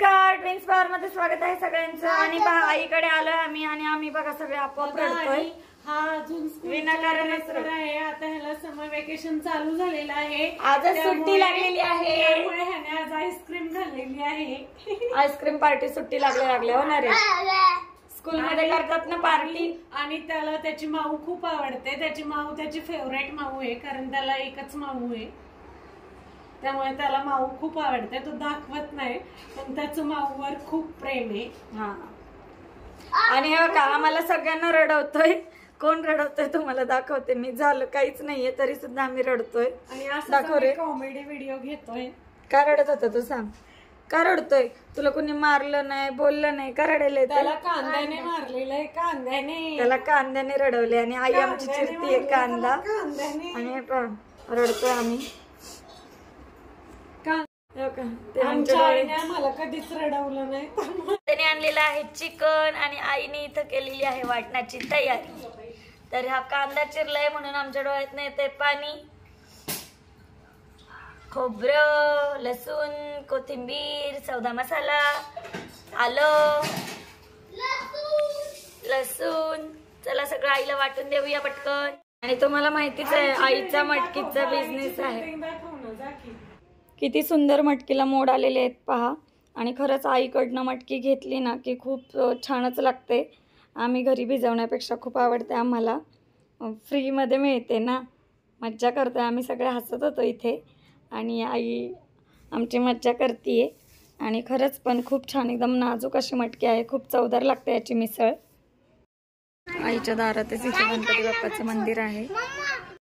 नमस्कार, twins power मध्ये स्वागत आहे सगळ्यांचं। आणि पहा आईकडे आलोय आम्ही आणि आम्ही बघा सगळे आपोआप रडतोय। हा अजून विनाकारणच आहे। आता ह्याला समर वेकेशन चालू झालेलं आहे, आज सुट्टी लागलेली आहे, त्यामुळे ह्याने आज आईस्क्रीम खाल्लेली आहे। आईस्क्रीम पार्टी सुट्टी लागले होणार आहे। स्कूल मध्ये करतात ना पार्टी, आणि त्याला त्याची माऊ खूप आवडते। त्याची माऊ त्याची फेवरेट माऊ आहे, कारण त्याला एकच माऊ आहे, त्यामुळे त्याला माऊ खूप आवडते। तो दाखवत नाही पण त्याचं माऊवर खूप प्रेम आहे। हा, आणि हे का आम्हाला सगळ्यांना रडवतोय। कोण रडवतोय तुम्हाला दाखवते मी। झालं काहीच नाहीये तरी सुद्धा आम्ही रडतोय। आणि असं कॉमेडी व्हिडिओ घेतोय। का रडत होता तू सांग? का रडतोय? तुला कोणी मारलं नाही, बोललं नाही, का रडेल? त्याला कांद्याने मारलेलं आहे, कांद्याने, त्याला कांद्याने रडवले। आणि आई आमची चिरतीये कांदा आणि रडतोय आम्ही। मला कधीच रडवलं नाही। त्याने आणलेलं आहे चिकन आणि आईने इथं केलेली आहे वाटण्याची तयारी। तर हा कांदा चिरलाय म्हणून आमच्या डोळ्यात येते पाणी। खोबरं, लसूण, कोथिंबीर, सौदा मसाला, आलं, लसूण, चला सगळं आईला वाटून देऊया पटकन। आणि तुम्हाला माहितीच आहे आईचा मटकीचा बिझनेस आहे। किती सुंदर मटकीला मोड आलेले आहेत पहा। आणि खरंच आईकडनं मटकी घेतली ना की खूप छानच लागते। आम्ही घरी भिजवण्यापेक्षा खूप आवडते आम्हाला, फ्रीमध्ये मिळते ना, मज्जा करतोय आम्ही सगळे, हसत होतो इथे। आणि आई आमची मज्जा करतीये। आणि खरंच पण खूप छान, एकदम नाजूक अशी मटकी आहे, खूप चवदार लागते याची मिसळ। आईच्या दारातच इथे गणपती बाप्पाचं मंदिर आहे।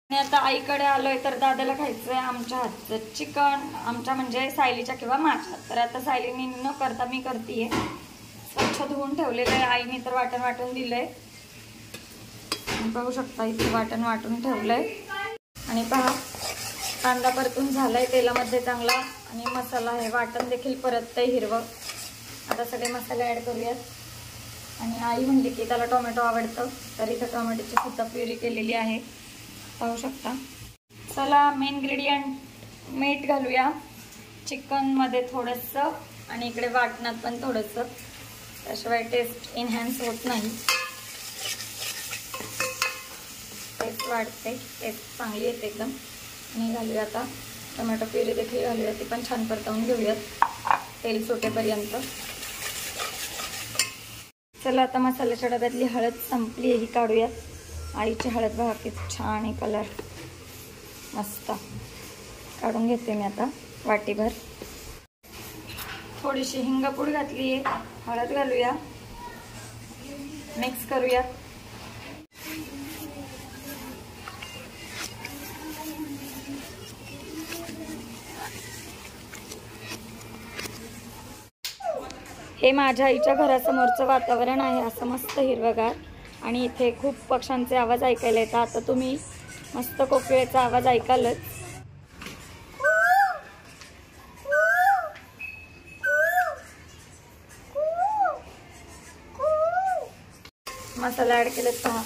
आणि आता आईकडे आलोय तर दादाला खायचंय आमच्या हातचं चिकन, आमच्या म्हणजे सायलीच्या किंवा माझ्या। तर आता सायलीने न करता मी करतीये। स्वच्छ धुवून ठेवलेलं आहे आईने, तर वाटण दिलंय, पाहू शकता इथे वाटून ठेवलंय। आणि पहा कांदा परतून झालाय तेलामध्ये चांगला, आणि मसाला आहे, वाटण देखील परततंय हिरवं। आता सगळे मसाले ऍड करूयात। आणि आई म्हणली की त्याला टोमॅटो आवडतं, तर इथं टोमॅटोची सुद्धा प्युरी केलेली आहे, पाहू शकता। चला मेन इन्ग्रेडियंट मीठ घालूया चिकनमध्ये थोडंसं, आणि इकडे वाटणात पण थोडंसं, त्याशिवाय टेस्ट एनहॅन्स होत नाही, टेस्ट वाढते, टेस्ट चांगली येते एकदम। आणि घालूया आता टोमॅटो प्युरी देखील घालूया, ती पण छान परतवून घेऊयात तेल सुटेपर्यंत। चला आता मसाल्याच्या डब्यातली हळद संपली आहे, ही काढूयात। आईची हळद बघा किती छान आहे, कलर मस्त, काढून घेते मी आता वाटीभर। थोडीशी हिंगपूड घातली आहे, हळद घालूया, मिक्स करूया। हे माझ्या आईच्या घरासमोरचं वातावरण आहे, असं मस्त हिरवगार, आणि इथे खूप पक्ष्यांचे आवाज ऐकायला येतात। आता तुम्ही मस्त कोकिळेचा आवाज ऐकालच। मसाला ऍड केलेत पहा,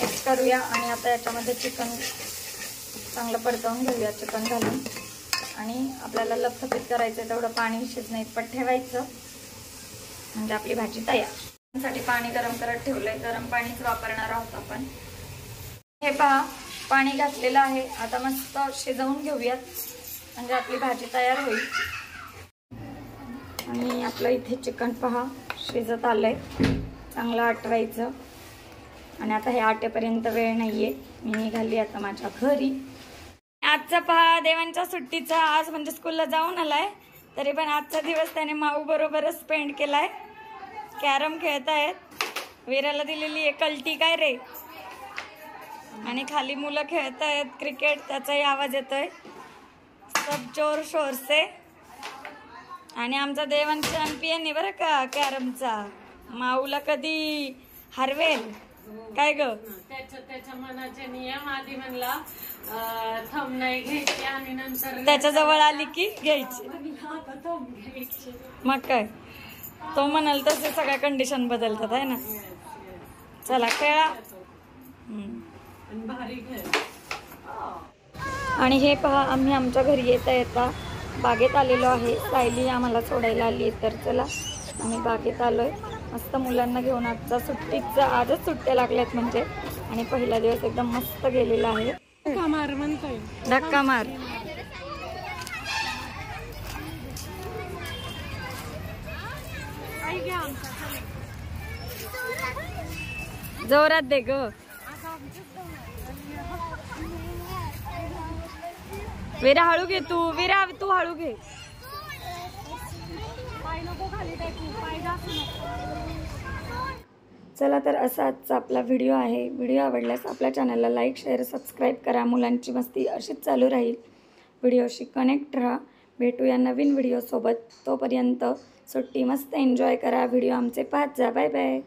मिक्स करूया। आणि आता याच्यामध्ये चिकन चांगलं परतवून घेऊया, चिकन घालून। आणि आपल्याला लपथपीत करायचं, तेवढं पाणी शिजणं इतपत ठेवायचं, म्हणजे आपली भाजी तयार। साठी पाणी गरम करत ठेवलंय, गरम पाणीच वापरणार आहोत आपण। हे पहा पाणी घातलेलं आहे, आता मस्त शिजवून घेऊयात, म्हणजे आपली भाजी तयार होईल। आणि आपलं इथे चिकन पहा शिजत आलंय, चांगलं आटवायचं। आणि आता हे आटेपर्यंत वेळ नाहीये, मी निघाली आता माझ्या घरी। आजचा पहा देवांच्या सुट्टीचा, आज म्हणजे स्कूलला जाऊन आलाय, तरी पण आजचा दिवस त्याने माऊ बरोबरच स्पेंड केलाय। कॅरम खेळतायत, वीराला दिलेली आहे कल्टी, काय रे, आणि खाली मुलं खेळतायत क्रिकेट, त्याचाही आवाज येतोय, सब जोर शोर से। आणि आमचा देवान चॅम्पियन आहे बरं का कॅरमचा, माऊला कधी हरवेल काय ग? त्याच्या मनाचे नियम, आधी म्हणला थंब नाही घ्यायची, आणि नंतर त्याच्या जवळ आली की घ्यायची, मग काय तो म्हणाल तसे सगळ्या कंडिशन बदलतात आहे ना। चला खेळा। आणि हे पहा आम्ही आमच्या घरी येता बागेत आलेलो आहे. सायली आम्हाला सोडायला आली आहे, तर चला आम्ही बागेत आलो आहे. मस्त मुलांना घेऊन आजचा आजच सुट्ट्या लागल्यात म्हणजे, आणि पहिला दिवस एकदम मस्त गेलेला आहे. मार म्हणतोय धक्का मार. जोरात दे ग. विरा हळू घे तू. विरा तू हळू घे. चला तर असा आजचा आपला व्हिडिओ आहे. व्हिडिओ आवडल्यास आपल्या चॅनलला लाईक शेअर सबस्क्राईब करा. मुलांची मस्ती अशीच चालू राहील. व्हिडिओशी कनेक्ट राहा. भेटूया नवीन व्हिडिओसोबत. तोपर्यंत सुट्टी मस्त एन्जॉय करा. व्हिडिओ आमचे पाहत जा. Bye bye.